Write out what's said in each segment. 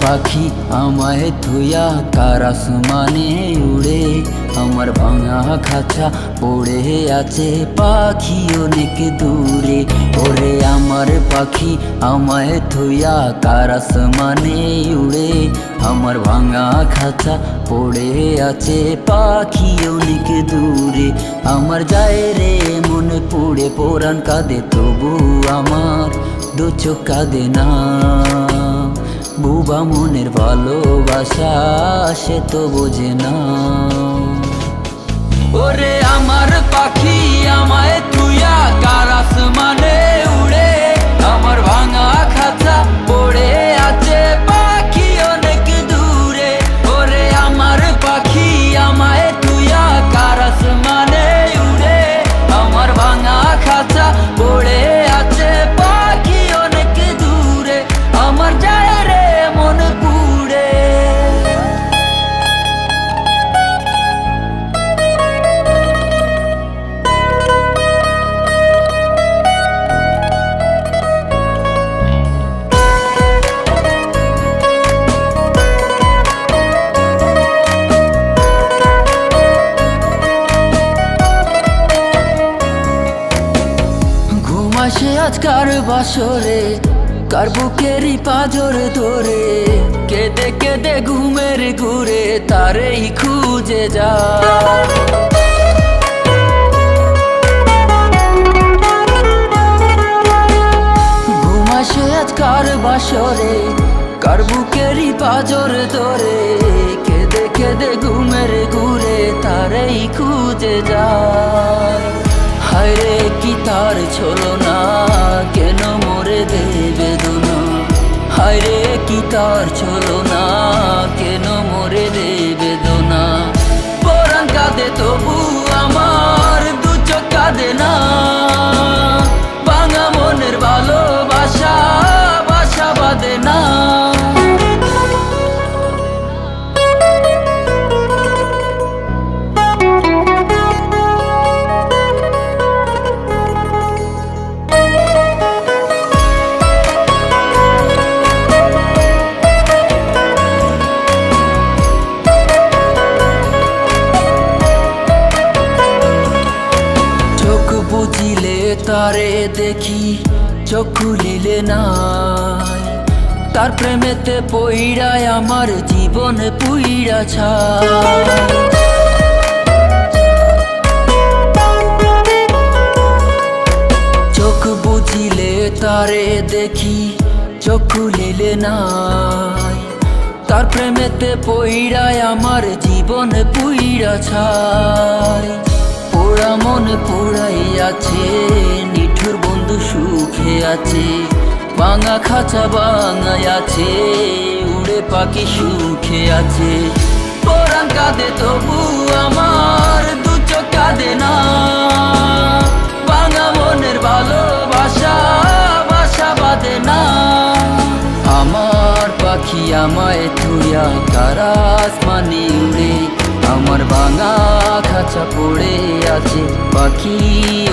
পাখি আমায় থুয়া কার আসমানে উড়ে, আমার ভাঙা খাঁচা পড়ে আছে পাখি অনেক দূরে। ওরে আমার পাখি আমায় থুয়া কার আসমানে উড়ে, আমার ভাঙা খাঁচা পড়ে আছে পাখি অনেক দূরে। আমার যায় রে মনে পড়ে পোড়ান কাঁদে, তবু আমার দু চোখ কাঁদে না। বুবা মনের ভালোবাসা সে তো বোঝে না। ওরে আমার পাখি আমায় থুয়া কার আসমানে উড়ে, আমার ভাঙা খাঁচা পড়ে আছে পাখি অনেক দূরে। ওরে আমার পাখি আমায় থুয়া কার আসমানে উড়ে, আমার ভাঙা খাঁচা পড়ে আছে পাখি অনেক দূরে। আমার যায় রে মন পুড়ে। ঘুমাসে আজ কার বাসরে, কার বুকেরই পাঁজর ধরে, কেঁদে কেঁদে ঘুমের ঘুরে তারেই খুঁজে যা। ঘুমাসে আজ কার বাসরে, কার বুকেরই পাঁজর ধরে, কেঁদে কেঁদে ঘুমের ঘুরে তারেই খুঁজে যায়। হায়রে কি তার ছলো না, কেন মোরে দে বেদনা। হায়রে কি তার ছলো না, কেন মোরে দে বেদনা। পরাণ কাঁদে তবু আমার দু চোখ কাঁদে না। ভাঙা মনের ভালোবাসা বাসা বাঁধে না। বুঝিলে তারে দেখি, চোখ খুলিলে নাই, তার প্রেমেতে পইড়ায় আমার জীবন পুইড়া ছাই। চোখ বুঝিলে তারে দেখি, চোখ খুলিলে নাই, তার প্রেমেতে পইড়ায় আমার জীবন পুইড়া ছাই। পোড়া মন পোড়াই আছে, নিঠুর বন্ধু সুখে আছে, ভাঙা খাঁচা ভাঙাই আছে, উড়ে পাখি সুখে আছে। পোড়ান কাঁদে তবু আমার দু চোখ কাঁদে না। ভাঙা মনের ভালোবাসা বাসা বাঁধে না। আমার পাখি আমায় থুয়া কার আসমানে উড়ে, আমার ভাঙা খাঁচা পড়ে আছে পাখি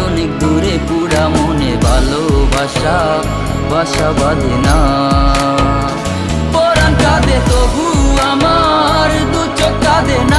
অনেক দূরে। পুরা মনে ভালোবাসা বাসা বাঁধে না। পরাণ কাঁদে তবু আমার দু চোখ কাঁদে না।